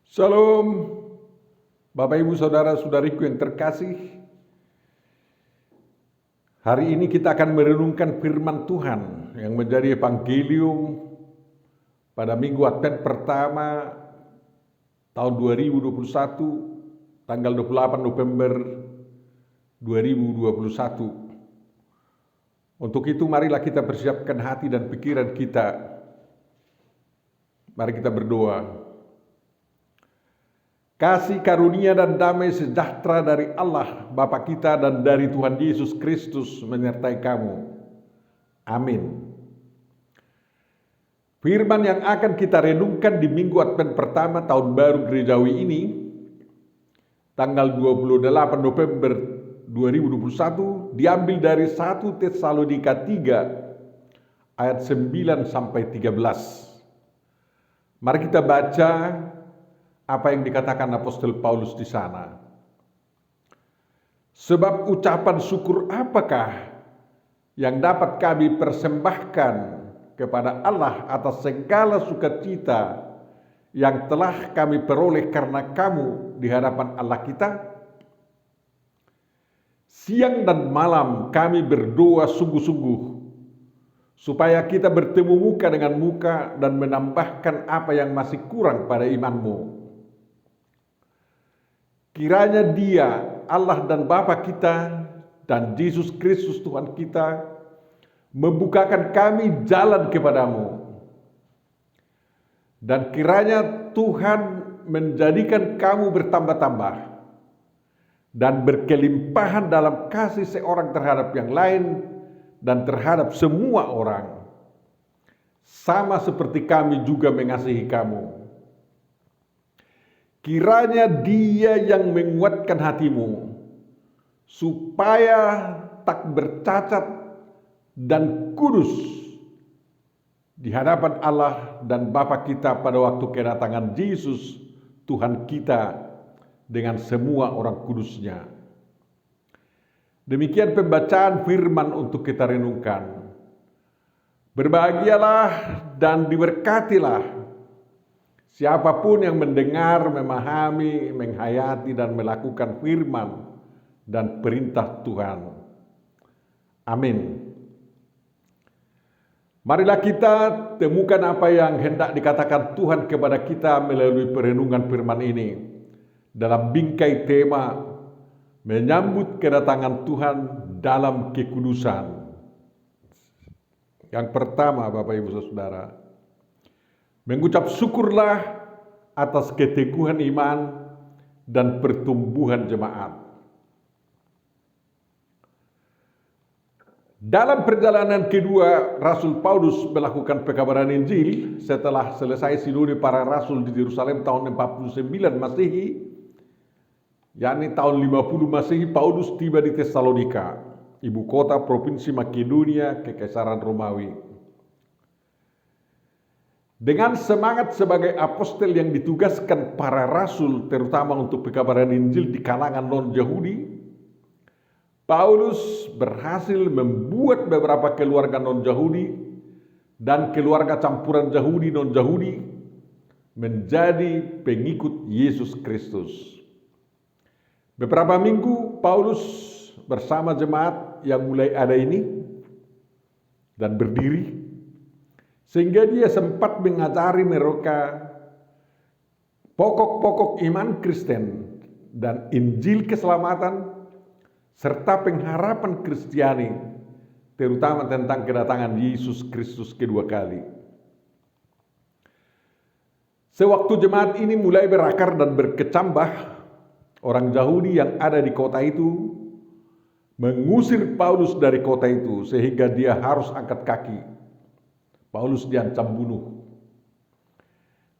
Shalom, Bapak Ibu Saudara-saudariku yang terkasih. Hari ini kita akan merenungkan firman Tuhan yang menjadi evangelium pada minggu Advent pertama tahun 2021, tanggal 28 November 2021. Untuk itu marilah kita persiapkan hati dan pikiran kita. Mari kita berdoa. Kasih karunia dan damai sejahtera dari Allah Bapa kita dan dari Tuhan Yesus Kristus menyertai kamu. Amin. Firman yang akan kita renungkan di minggu Advent pertama tahun baru gerejawi ini, tanggal 28 November 2021, diambil dari 1 Tesalonika 3 ayat 9 sampai 13. Mari kita baca apa yang dikatakan Apostol Paulus di sana. Sebab ucapan syukur apakah yang dapat kami persembahkan kepada Allah atas segala sukacita yang telah kami peroleh karena kamu di hadapan Allah kita? Siang dan malam kami berdoa sungguh-sungguh supaya kita bertemu muka dengan muka dan menambahkan apa yang masih kurang pada imanmu. Kiranya Dia, Allah dan Bapa kita, dan Yesus Kristus Tuhan kita, membukakan kami jalan kepadamu. Dan kiranya Tuhan menjadikan kamu bertambah-tambah dan berkelimpahan dalam kasih seorang terhadap yang lain dan terhadap semua orang, sama seperti kami juga mengasihi kamu. Kiranya Dia yang menguatkan hatimu, supaya tak bercacat dan kudus di hadapan Allah dan Bapa kita pada waktu kedatangan Yesus Tuhan kita dengan semua orang kudusnya. Demikian pembacaan firman untuk kita renungkan. Berbahagialah dan diberkatilah siapapun yang mendengar, memahami, menghayati dan melakukan firman dan perintah Tuhan. Amin. Marilah kita temukan apa yang hendak dikatakan Tuhan kepada kita melalui perenungan firman ini dalam bingkai tema menyambut kedatangan Tuhan dalam kekudusan. Yang pertama, Bapak Ibu Saudara, mengucap syukurlah atas keteguhan iman dan pertumbuhan jemaat. Dalam perjalanan kedua, Rasul Paulus melakukan pekabaran Injil setelah selesai sinode para rasul di Yerusalem tahun 49 Masehi, yakni tahun 50 Masehi. Paulus tiba di Tesalonika, ibu kota provinsi Makedonia, Kekaisaran Romawi. Dengan semangat sebagai apostel yang ditugaskan para rasul, terutama untuk pekabaran Injil di kalangan non-Yahudi, Paulus berhasil membuat beberapa keluarga non-Yahudi dan keluarga campuran Yahudi non-Yahudi menjadi pengikut Yesus Kristus. Beberapa minggu Paulus bersama jemaat yang mulai ada ini dan berdiri, sehingga dia sempat mengajari mereka pokok-pokok iman Kristen dan Injil keselamatan serta pengharapan Kristiani, terutama tentang kedatangan Yesus Kristus kedua kali. Sewaktu jemaat ini mulai berakar dan berkecambah, orang Yahudi yang ada di kota itu mengusir Paulus dari kota itu sehingga dia harus angkat kaki. Paulus diancam bunuh.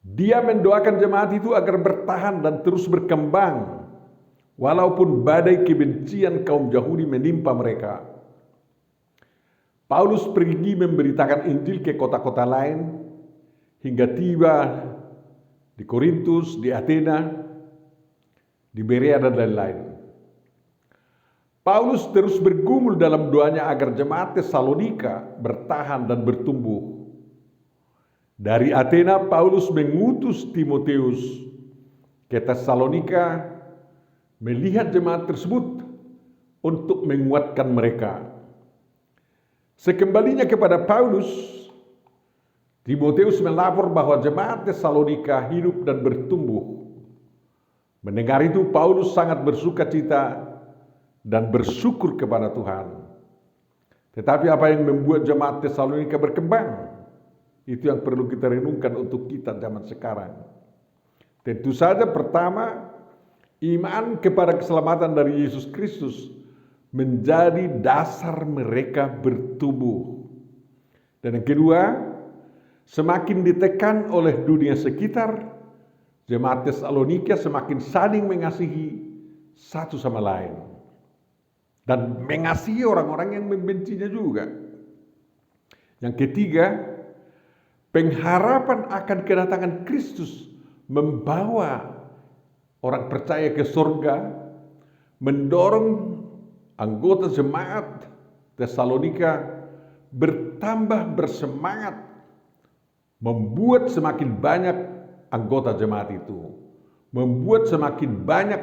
Dia mendoakan jemaat itu agar bertahan dan terus berkembang, walaupun badai kebencian kaum Yahudi menimpa mereka. Paulus pergi memberitakan Injil ke kota-kota lain, hingga tiba di Korintus, di Athena, di Berea dan lain-lain. Paulus terus bergumul dalam doanya agar jemaat Tesalonika bertahan dan bertumbuh. Dari Athena, Paulus mengutus Timotius ke Tesalonika melihat jemaat tersebut untuk menguatkan mereka. Sekembalinya kepada Paulus, Timotius melapor bahwa jemaat Tesalonika hidup dan bertumbuh. Mendengar itu, Paulus sangat bersukacita dan bersyukur kepada Tuhan. Tetapi apa yang membuat jemaat Tesalonika berkembang? Itu yang perlu kita renungkan untuk kita zaman sekarang. Tentu saja pertama, iman kepada keselamatan dari Yesus Kristus menjadi dasar mereka bertumbuh. Dan yang kedua, semakin ditekan oleh dunia sekitar, jemaat Tesalonika semakin saling mengasihi satu sama lain. Dan mengasihi orang-orang yang membencinya juga. Yang ketiga, pengharapan akan kedatangan Kristus membawa orang percaya ke surga, mendorong anggota jemaat Tesalonika bertambah bersemangat, membuat semakin banyak anggota jemaat itu, membuat semakin banyak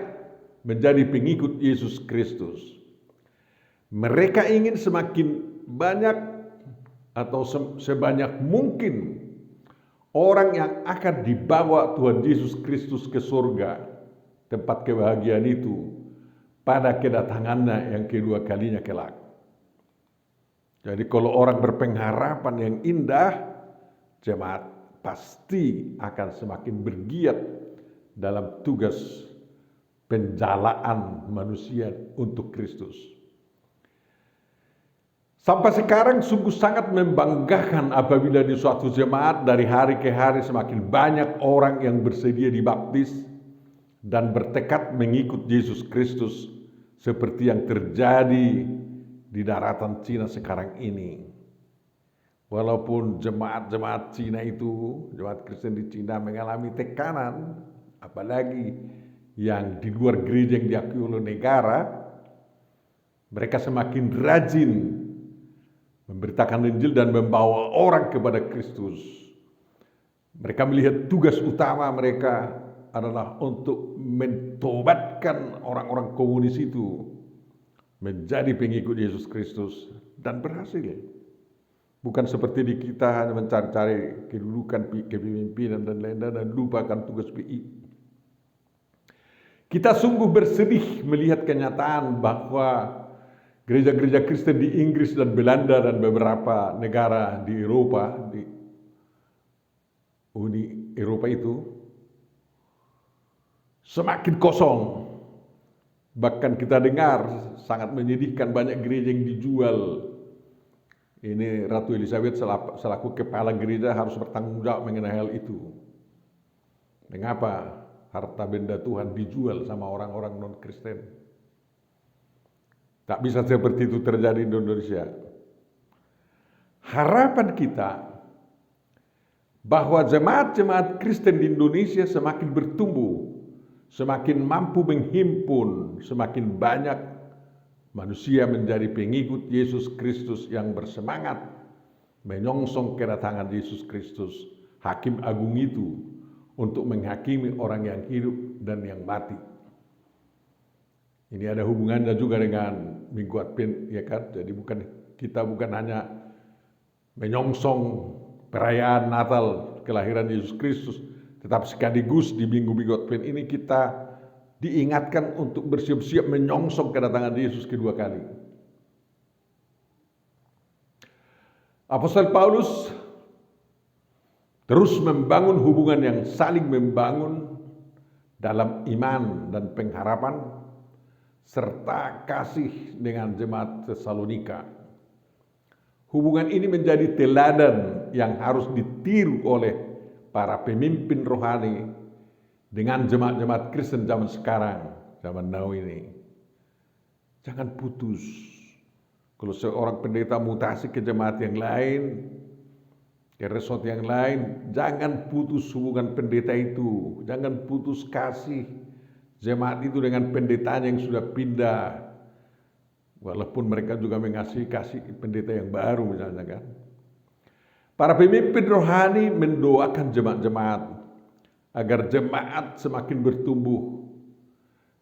menjadi pengikut Yesus Kristus. Mereka ingin semakin banyak atau sebanyak mungkin orang yang akan dibawa Tuhan Yesus Kristus ke surga, tempat kebahagiaan itu, pada kedatangannya yang kedua kalinya kelak. Jadi kalau orang berpengharapan yang indah, jemaat pasti akan semakin bergiat dalam tugas penjalaan manusia untuk Kristus. Sampai sekarang sungguh sangat membanggakan apabila di suatu jemaat dari hari ke hari semakin banyak orang yang bersedia dibaptis dan bertekad mengikut Yesus Kristus seperti yang terjadi di daratan Cina sekarang ini. Walaupun jemaat-jemaat Cina itu, jemaat Kristen di Cina mengalami tekanan, apalagi yang di luar gereja yang diakui oleh negara, mereka semakin rajin memberitakan Injil dan membawa orang kepada Kristus. Mereka melihat tugas utama mereka adalah untuk mentobatkan orang-orang komunis itu menjadi pengikut Yesus Kristus, dan berhasil. Bukan seperti di kita hanya mencari-cari kedudukan kepemimpinan dan lain-lain dan lupakan tugas PI. Kita sungguh bersedih melihat kenyataan bahwa gereja-gereja Kristen di Inggris dan Belanda dan beberapa negara di Eropa, di Uni Eropa itu semakin kosong. Bahkan kita dengar sangat menyedihkan banyak gereja yang dijual. Ini Ratu Elizabeth selaku kepala gereja harus bertanggung jawab mengenai hal itu. Mengapa harta benda Tuhan dijual sama orang-orang non-Kristen? Tak bisa seperti itu terjadi di Indonesia. Harapan kita bahwa jemaat-jemaat Kristen di Indonesia semakin bertumbuh, semakin mampu menghimpun, semakin banyak manusia menjadi pengikut Yesus Kristus yang bersemangat menyongsong kedatangan Yesus Kristus, Hakim Agung itu, untuk menghakimi orang yang hidup dan yang mati. Ini ada hubungannya juga dengan Minggu Advent, ya kan? Jadi kita bukan hanya menyongsong perayaan Natal kelahiran Yesus Kristus, tetapi sekaligus di Minggu Advent ini kita diingatkan untuk bersiap-siap menyongsong kedatangan Yesus kedua kali. Apostel Paulus terus membangun hubungan yang saling membangun dalam iman dan pengharapan, serta kasih dengan jemaat Tesalonika. Hubungan ini menjadi teladan yang harus ditiru oleh para pemimpin rohani dengan jemaat-jemaat Kristen zaman sekarang, zaman now ini. Jangan putus. Kalau seorang pendeta mutasi ke jemaat yang lain, ke resort yang lain, jangan putus hubungan pendeta itu. Jangan putus kasih jemaat itu dengan pendetanya yang sudah pindah, walaupun mereka juga mengasihi kasih pendeta yang baru misalnya kan. Para pemimpin rohani mendoakan jemaat-jemaat agar jemaat semakin bertumbuh,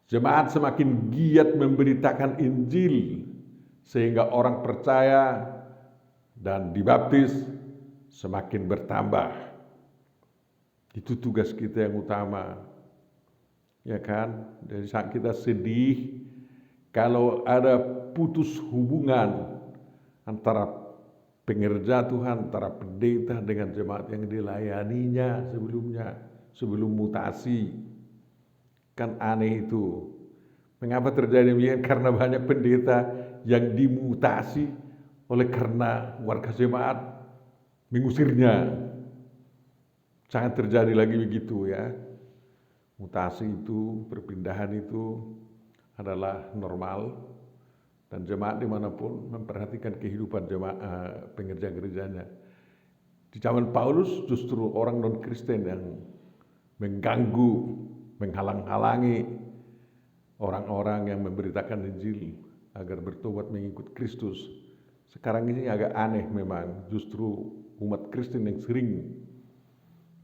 jemaat semakin giat memberitakan Injil, sehingga orang percaya dan dibaptis semakin bertambah. Itu tugas kita yang utama, ya kan? Dari saat kita sedih kalau ada putus hubungan antara pengerja Tuhan, antara pendeta dengan jemaat yang dilayaninya sebelum mutasi. Kan aneh itu. Mengapa terjadi demikian? Karena banyak pendeta yang dimutasi oleh karena warga jemaat mengusirnya. Jangan terjadi lagi begitu ya. Mutasi itu, perpindahan itu adalah normal, dan jemaat dimanapun memperhatikan kehidupan jemaat pengerja gerejanya. Di zaman Paulus justru orang non-Kristen yang mengganggu, menghalang-halangi orang-orang yang memberitakan Injil agar bertobat mengikut Kristus. Sekarang ini agak aneh memang, justru umat Kristen yang sering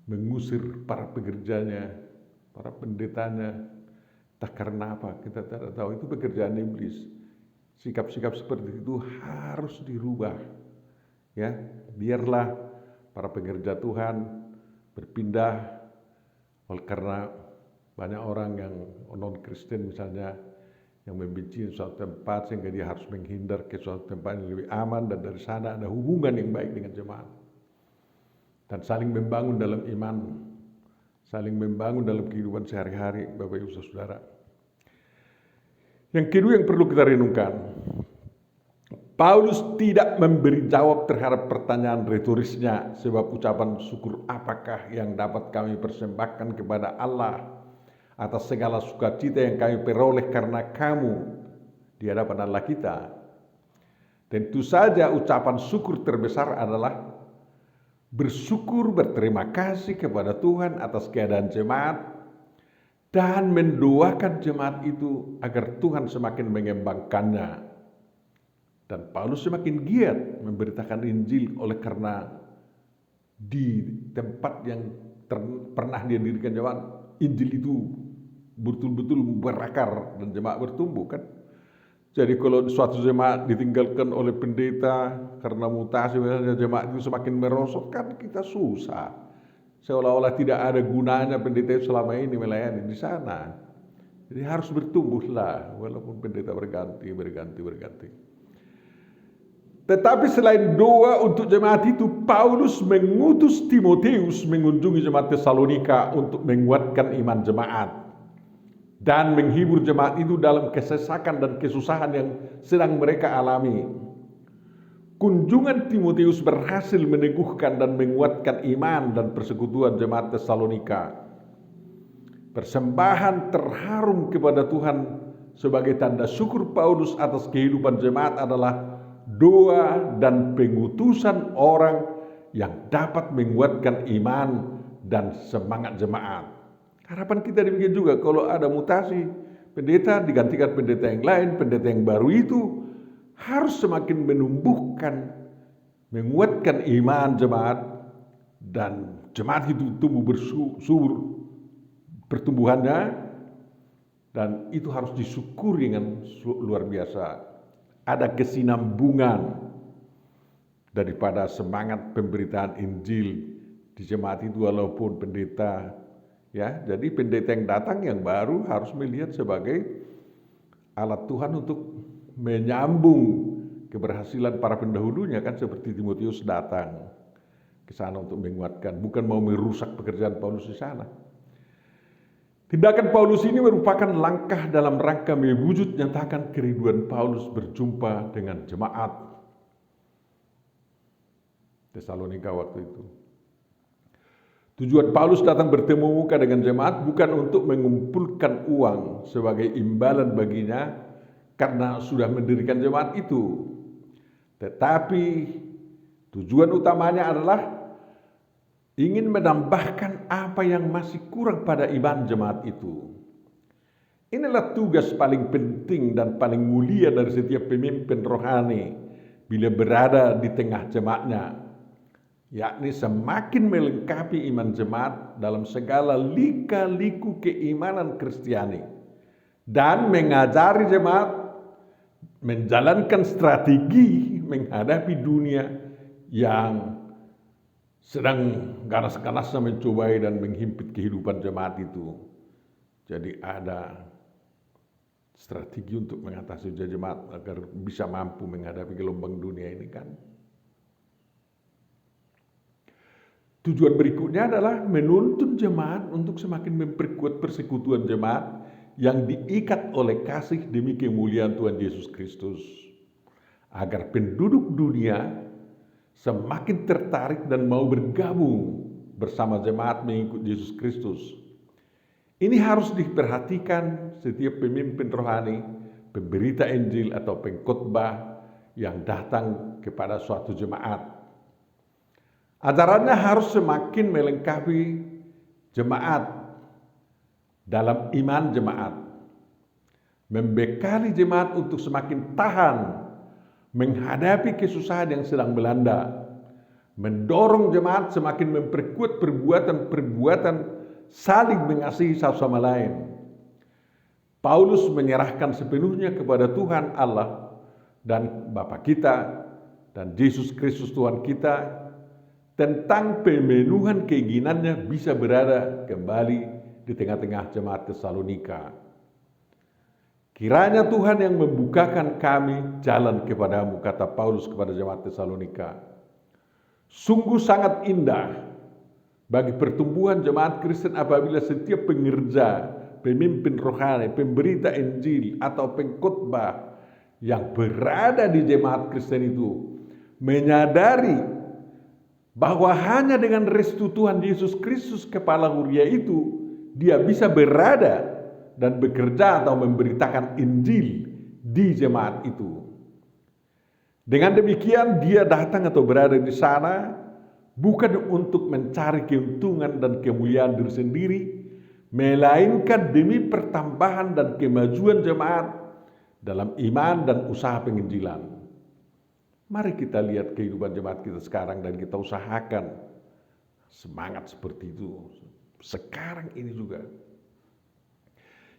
mengusir para pekerjanya, para pendetanya. Tak karena apa, kita tidak tahu, itu pekerjaan iblis. Sikap-sikap seperti itu harus dirubah. Ya, biarlah para pekerja Tuhan berpindah, oleh karena banyak orang yang non-Kristen misalnya yang membenci suatu tempat sehingga dia harus menghindar ke suatu tempat yang lebih aman, dan dari sana ada hubungan yang baik dengan jemaat dan saling membangun dalam iman, saling membangun dalam kehidupan sehari-hari, Bapak Ibu Saudara. Yang kedua yang perlu kita renungkan, Paulus tidak memberi jawab terhadap pertanyaan retorisnya, sebab ucapan syukur apakah yang dapat kami persembahkan kepada Allah atas segala sukacita yang kami peroleh karena kamu di hadapan Allah kita. Tentu saja ucapan syukur terbesar adalah bersyukur, berterima kasih kepada Tuhan atas keadaan jemaat, dan mendoakan jemaat itu agar Tuhan semakin mengembangkannya. Dan Paulus semakin giat memberitakan Injil oleh karena di tempat yang pernah dia dirikan jemaat, Injil itu betul-betul berakar dan jemaat bertumbuh kan. Jadi kalau suatu jemaat ditinggalkan oleh pendeta karena mutasi, misalnya jemaat itu semakin merosot, kan kita susah. Seolah-olah tidak ada gunanya pendeta itu selama ini melayani di sana. Jadi harus bertumbuhlah, walaupun pendeta berganti. Tetapi selain doa untuk jemaat itu, Paulus mengutus Timotius mengunjungi jemaat Tesalonika untuk menguatkan iman jemaat dan menghibur jemaat itu dalam kesesakan dan kesusahan yang sedang mereka alami. Kunjungan Timotius berhasil meneguhkan dan menguatkan iman dan persekutuan jemaat Tesalonika. Persembahan terharum kepada Tuhan sebagai tanda syukur Paulus atas kehidupan jemaat adalah doa dan pengutusan orang yang dapat menguatkan iman dan semangat jemaat. Harapan kita demikian juga, kalau ada mutasi pendeta digantikan pendeta yang lain, pendeta yang baru itu harus semakin menumbuhkan, menguatkan iman jemaat, dan jemaat itu tumbuh bersubur pertumbuhannya, dan itu harus disyukuri dengan luar biasa. Ada kesinambungan daripada semangat pemberitaan Injil di jemaat itu walaupun pendeta. Ya, jadi pendeta yang datang yang baru harus melihat sebagai alat Tuhan untuk menyambung keberhasilan para pendahulunya, kan seperti Timotius datang ke sana untuk menguatkan, bukan mau merusak pekerjaan Paulus di sana. Tindakan Paulus ini merupakan langkah dalam rangka mewujud nyatakan kerinduan Paulus berjumpa dengan jemaat Tesalonika waktu itu. Tujuan Paulus datang bertemu muka dengan jemaat bukan untuk mengumpulkan uang sebagai imbalan baginya karena sudah mendirikan jemaat itu. Tetapi tujuan utamanya adalah ingin menambahkan apa yang masih kurang pada iman jemaat itu. Inilah tugas paling penting dan paling mulia dari setiap pemimpin rohani bila berada di tengah jemaatnya. yakni semakin melengkapi iman jemaat dalam segala lika-liku keimanan Kristiani dan mengajari jemaat menjalankan strategi menghadapi dunia yang sedang ganas-ganasnya mencobai dan menghimpit kehidupan jemaat itu. Jadi ada strategi untuk mengatasi jemaat agar bisa mampu menghadapi gelombang dunia ini kan. Tujuan berikutnya adalah menuntun jemaat untuk semakin memperkuat persekutuan jemaat yang diikat oleh kasih demi kemuliaan Tuhan Yesus Kristus. Agar penduduk dunia semakin tertarik dan mau bergabung bersama jemaat mengikut Yesus Kristus. Ini harus diperhatikan setiap pemimpin rohani, pemberita Injil atau pengkhotbah yang datang kepada suatu jemaat. Ajarannya harus semakin melengkapi jemaat dalam iman jemaat, membekali jemaat untuk semakin tahan menghadapi kesusahan yang sedang melanda, mendorong jemaat semakin memperkuat perbuatan-perbuatan saling mengasihi satu sama lain. Paulus menyerahkan sepenuhnya kepada Tuhan Allah dan Bapa kita dan Yesus Kristus Tuhan kita tentang pemenuhan keinginannya bisa berada kembali di tengah-tengah jemaat Tesalonika. Kiranya Tuhan yang membukakan kami jalan kepadamu, kata Paulus kepada jemaat Tesalonika. Sungguh sangat indah bagi pertumbuhan jemaat Kristen apabila setiap pengerja, pemimpin rohani, pemberita Injil atau pengkhotbah yang berada di jemaat Kristen itu menyadari bahwa hanya dengan restu Tuhan Yesus Kristus kepala huria itu dia bisa berada dan bekerja atau memberitakan Injil di jemaat itu. Dengan demikian dia datang atau berada di sana bukan untuk mencari keuntungan dan kemuliaan diri sendiri, melainkan demi pertambahan dan kemajuan jemaat dalam iman dan usaha penginjilan. Mari kita lihat kehidupan jemaat kita sekarang dan kita usahakan semangat seperti itu sekarang ini juga.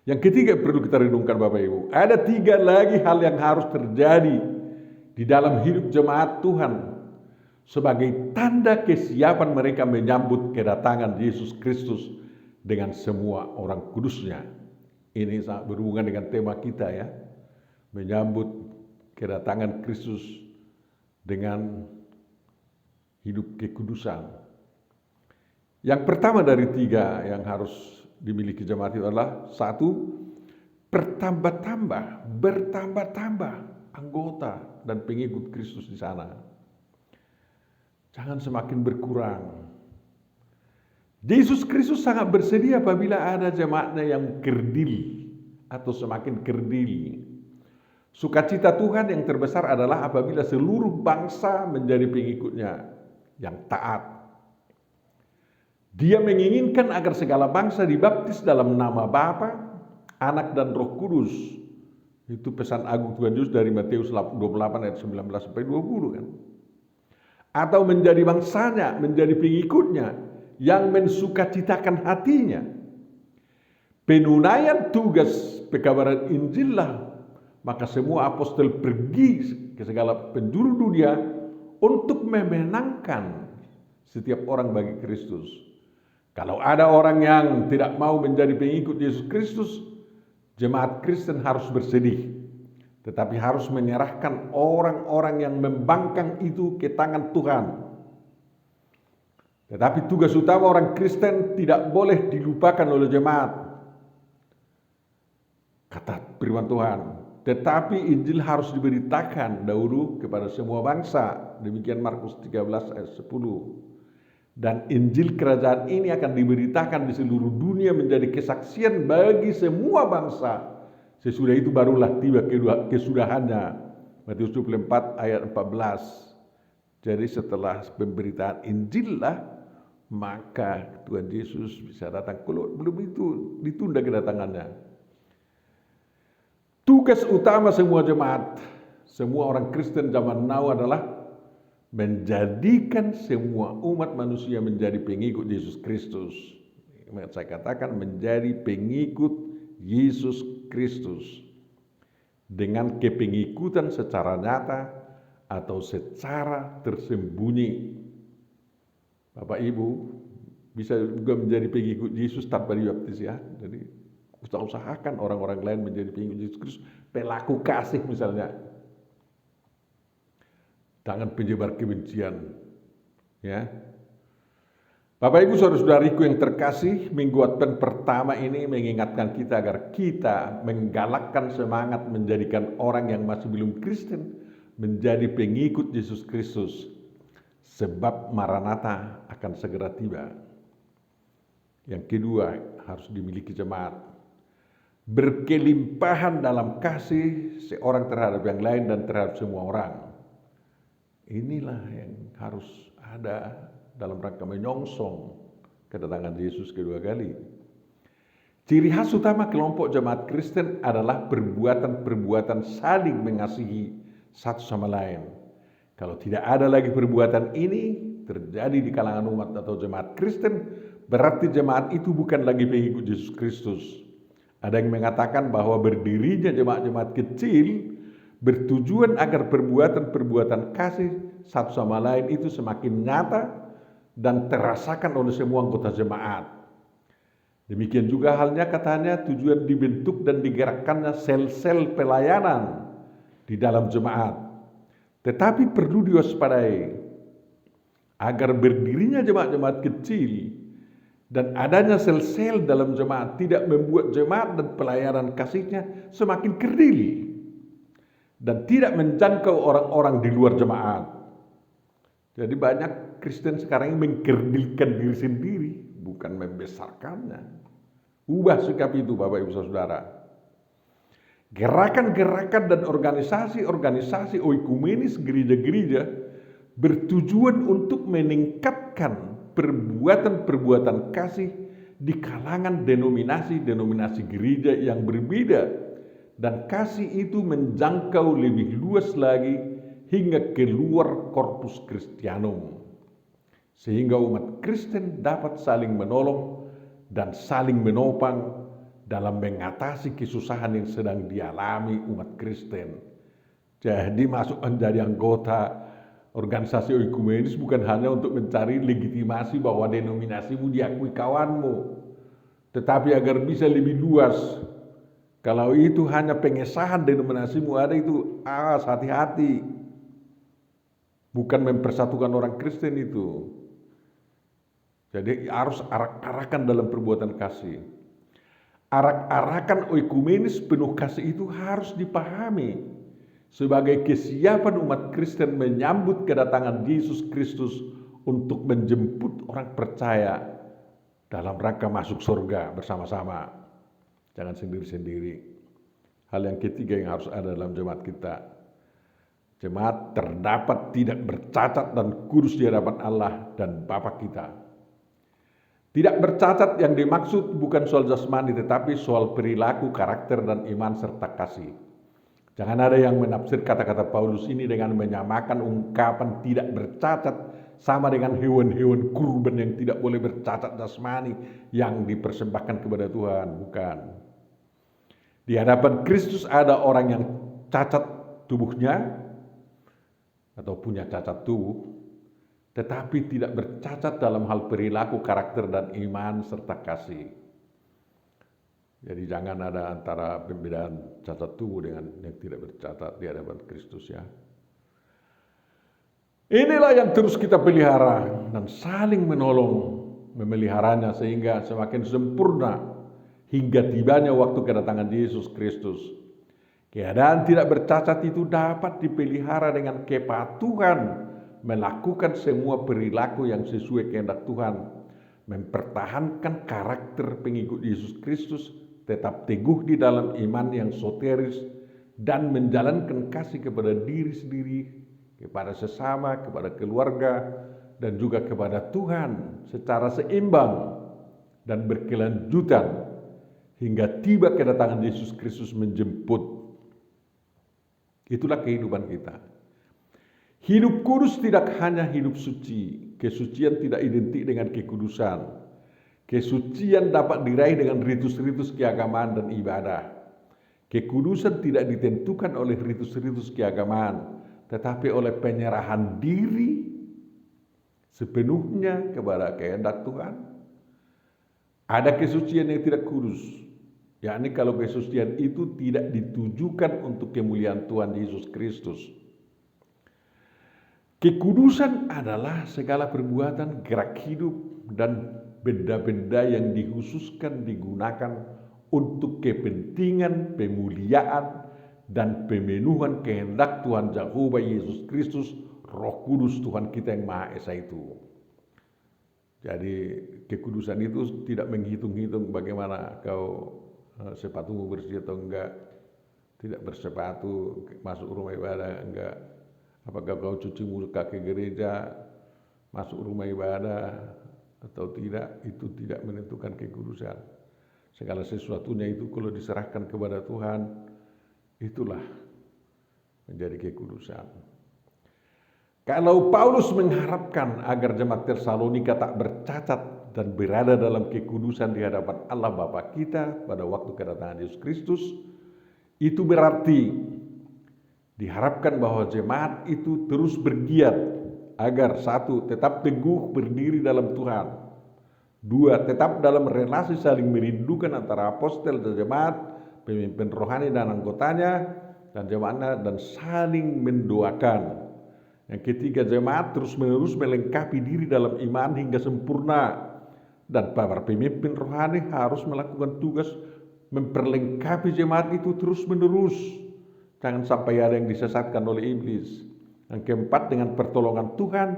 Yang ketiga perlu kita renungkan Bapak Ibu, ada 3 lagi hal yang harus terjadi di dalam hidup jemaat Tuhan sebagai tanda kesiapan mereka menyambut kedatangan Yesus Kristus dengan semua orang kudusnya. Ini sangat berhubungan dengan tema kita ya, menyambut kedatangan Kristus dengan hidup kekudusan. Yang pertama dari 3 yang harus dimiliki jemaat itu adalah 1, bertambah-tambah anggota dan pengikut Kristus di sana. Jangan semakin berkurang. Yesus Kristus sangat bersedia apabila ada jemaatnya yang kerdil atau semakin kerdil. Sukacita Tuhan yang terbesar adalah apabila seluruh bangsa menjadi pengikutnya yang taat. Dia menginginkan agar segala bangsa dibaptis dalam nama Bapa, Anak dan Roh Kudus. Itu pesan agung Tuhan Yesus dari Matius 28 ayat 19 sampai 20 kan. Atau menjadi bangsanya, menjadi pengikutnya yang mensukacitakan hatinya. Penunaian tugas pekabaran Injil lah, maka semua apostol pergi ke segala penjuru dunia untuk memenangkan setiap orang bagi Kristus. Kalau ada orang yang tidak mau menjadi pengikut Yesus Kristus, jemaat Kristen harus bersedih. Tetapi harus menyerahkan orang-orang yang membangkang itu ke tangan Tuhan. Tetapi tugas utama orang Kristen tidak boleh dilupakan oleh jemaat. Kata firman Tuhan. Tetapi Injil harus diberitakan dahulu kepada semua bangsa. Demikian Markus 13 ayat 10. Dan Injil kerajaan ini akan diberitakan di seluruh dunia menjadi kesaksian bagi semua bangsa. Sesudah itu barulah tiba kesudahannya. Matius 24 ayat 14. Jadi setelah pemberitaan Injil lah, maka Tuhan Yesus bisa datang. Kalau belum itu ditunda kedatangannya. Tugas utama semua jemaat, semua orang Kristen zaman now adalah menjadikan semua umat manusia menjadi pengikut Yesus Kristus. Saya katakan menjadi pengikut Yesus Kristus dengan kepengikutan secara nyata atau secara tersembunyi. Bapak Ibu bisa juga menjadi pengikut Yesus tanpa dibaptis ya. Jadi usahakan orang-orang lain menjadi pengikut Yesus Kristus, pelaku kasih misalnya. Jangan penyebar kebencian. Ya. Bapak Ibu saudara-saudariku yang terkasih, minggu Advent pertama ini mengingatkan kita agar kita menggalakkan semangat menjadikan orang yang masih belum Kristen menjadi pengikut Yesus Kristus. Sebab Maranatha akan segera tiba. Yang kedua, harus dimiliki jemaat. Berkelimpahan dalam kasih seorang terhadap yang lain dan terhadap semua orang. Inilah yang harus ada dalam rangka menyongsong kedatangan Yesus kedua kali. Ciri khas utama kelompok jemaat Kristen adalah perbuatan-perbuatan saling mengasihi satu sama lain. Kalau tidak ada lagi perbuatan ini terjadi di kalangan umat atau jemaat Kristen, berarti jemaat itu bukan lagi pengikut Yesus Kristus. Ada yang mengatakan bahwa berdirinya jemaat-jemaat kecil bertujuan agar perbuatan-perbuatan kasih satu sama lain itu semakin nyata dan terasakan oleh semua anggota jemaat. Demikian juga halnya katanya tujuan dibentuk dan digerakkannya sel-sel pelayanan di dalam jemaat. Tetapi perlu diwaspadai agar berdirinya jemaat-jemaat kecil dan adanya sel-sel dalam jemaat tidak membuat jemaat dan pelayanan kasihnya semakin kerdil dan tidak menjangkau orang-orang di luar jemaat. Jadi banyak Kristen sekarang ini mengkerdilkan diri sendiri, bukan membesarkannya. Ubah sikap itu Bapak Ibu Saudara. Gerakan-gerakan dan organisasi-organisasi oikumenis gereja-gereja bertujuan untuk meningkatkan perbuatan-perbuatan kasih di kalangan denominasi-denominasi gereja yang berbeda, dan kasih itu menjangkau lebih luas lagi hingga keluar korpus Kristianum, sehingga umat Kristen dapat saling menolong dan saling menopang dalam mengatasi kesusahan yang sedang dialami umat Kristen. Jadi masuk menjadi anggota organisasi oikumenis bukan hanya untuk mencari legitimasi bahwa denominasimu diakui kawanmu, tetapi agar bisa lebih luas. Kalau itu hanya pengesahan denominasimu ada itu, hati-hati. Bukan mempersatukan orang Kristen itu. Jadi harus arak-arakan dalam perbuatan kasih. Arak-arakan oikumenis penuh kasih itu harus dipahami sebagai kesiapan umat Kristen menyambut kedatangan Yesus Kristus untuk menjemput orang percaya dalam rangka masuk surga bersama-sama. Jangan sendiri-sendiri. Hal yang ketiga yang harus ada dalam jemaat kita. Jemaat terdapat tidak bercacat dan kudus di hadapan Allah dan Bapa kita. Tidak bercacat yang dimaksud bukan soal jasmani tetapi soal perilaku, karakter, dan iman serta kasih. Jangan ada yang menafsir kata-kata Paulus ini dengan menyamakan ungkapan tidak bercacat sama dengan hewan-hewan kurban yang tidak boleh bercacat jasmani yang dipersembahkan kepada Tuhan. Bukan. Di hadapan Kristus ada orang yang cacat tubuhnya atau punya cacat tubuh, tetapi tidak bercacat dalam hal perilaku, karakter, dan iman serta kasih. Jadi jangan ada antara pembedaan cacat tubuh dengan yang tidak bercacat di hadapan Kristus ya. Inilah yang terus kita pelihara dan saling menolong memeliharanya sehingga semakin sempurna hingga tibanya waktu kedatangan Yesus Kristus. Keadaan tidak bercacat itu dapat dipelihara dengan kepatuhan, melakukan semua perilaku yang sesuai kehendak Tuhan, mempertahankan karakter pengikut Yesus Kristus, tetap teguh di dalam iman yang soteris, dan menjalankan kasih kepada diri sendiri, kepada sesama, kepada keluarga, dan juga kepada Tuhan secara seimbang dan berkelanjutan hingga tiba kedatangan Yesus Kristus menjemput. Itulah kehidupan kita. Hidup kudus tidak hanya hidup suci. Kesucian tidak identik dengan kekudusan. Kesucian dapat diraih dengan ritus-ritus keagamaan dan ibadah. Kekudusan tidak ditentukan oleh ritus-ritus keagamaan, tetapi oleh penyerahan diri sepenuhnya kepada kehendak Tuhan. Ada kesucian yang tidak kudus, yakni kalau kesucian itu tidak ditujukan untuk kemuliaan Tuhan Yesus Kristus. Kekudusan adalah segala perbuatan, gerak hidup, dan benda-benda yang dikhususkan digunakan untuk kepentingan, pemuliaan, dan pemenuhan kehendak Tuhan Yehova Yesus Kristus, Roh Kudus Tuhan kita yang Maha Esa itu. Jadi kekudusan itu tidak menghitung-hitung bagaimana kau sepatumu bersih atau enggak, tidak bersepatu masuk rumah ibadah enggak, apakah kau cuci mulut kaki gereja masuk rumah ibadah atau tidak, itu tidak menentukan kekudusan. Segala sesuatunya itu kalau diserahkan kepada Tuhan, itulah menjadi kekudusan. Kalau Paulus mengharapkan agar jemaat Tesalonika tak bercacat dan berada dalam kekudusan di hadapan Allah Bapa kita pada waktu kedatangan Yesus Kristus, itu berarti diharapkan bahwa jemaat itu terus bergiat agar satu, tetap teguh berdiri dalam Tuhan. Dua, tetap dalam relasi saling merindukan antara apostel dan jemaat, pemimpin rohani dan anggotanya, dan jemaatnya, dan saling mendoakan. Yang ketiga, jemaat terus-menerus melengkapi diri dalam iman hingga sempurna. Dan para pemimpin rohani harus melakukan tugas memperlengkapi jemaat itu terus-menerus. Jangan sampai ada yang disesatkan oleh iblis. Yang keempat, dengan pertolongan Tuhan,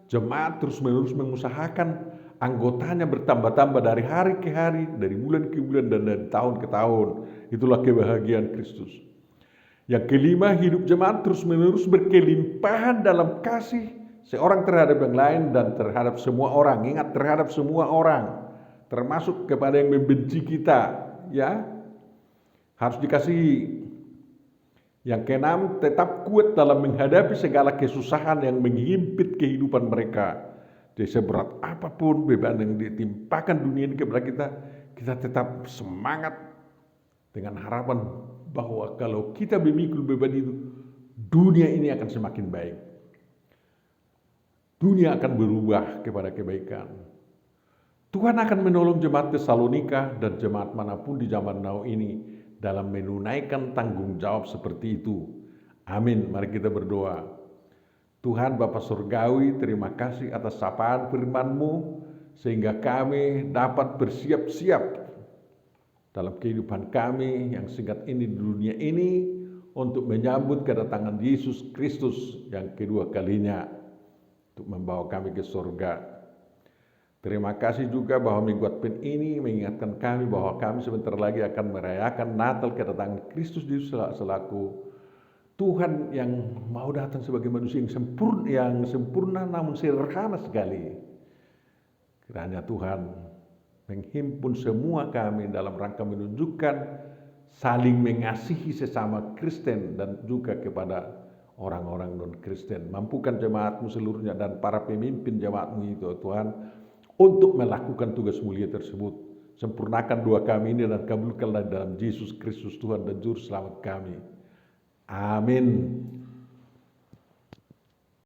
jemaat terus-menerus mengusahakan anggotanya bertambah-tambah dari hari ke hari, dari bulan ke bulan, dan dari tahun ke tahun. Itulah kebahagiaan Kristus. Yang kelima, hidup jemaat terus-menerus berkelimpahan dalam kasih seorang terhadap yang lain dan terhadap semua orang. Ingat, terhadap semua orang, termasuk kepada yang membenci kita, ya, harus dikasihi. Yang keenam, tetap kuat dalam menghadapi segala kesusahan yang menghimpit kehidupan mereka. Jadi seberat apapun beban yang ditimpakan dunia ini kepada kita, kita tetap semangat dengan harapan bahwa kalau kita memikul beban itu, dunia ini akan semakin baik. Dunia akan berubah kepada kebaikan. Tuhan akan menolong jemaat Tesalonika dan jemaat manapun di zaman now ini dalam menunaikan tanggung jawab seperti itu. Amin. Mari kita berdoa. Tuhan Bapa Surgawi, terima kasih atas sapaan firman-Mu sehingga kami dapat bersiap-siap dalam kehidupan kami yang singkat ini di dunia ini untuk menyambut kedatangan Yesus Kristus yang kedua kalinya untuk membawa kami ke surga. Terima kasih juga bahwa minggu Advent ini mengingatkan kami bahwa kami sebentar lagi akan merayakan Natal kedatangan Kristus Yesus selaku Tuhan yang mau datang sebagai manusia yang sempurna namun sederhana sekali. Kiranya Tuhan menghimpun semua kami dalam rangka menunjukkan saling mengasihi sesama Kristen dan juga kepada orang-orang non-Kristen. Mampukan jemaat-Mu seluruhnya dan para pemimpin jemaat-Mu itu Tuhan untuk melakukan tugas mulia tersebut. Sempurnakan doa kami ini dan kabulkanlah dalam Yesus Kristus Tuhan dan Juru Selamat kami. Amin.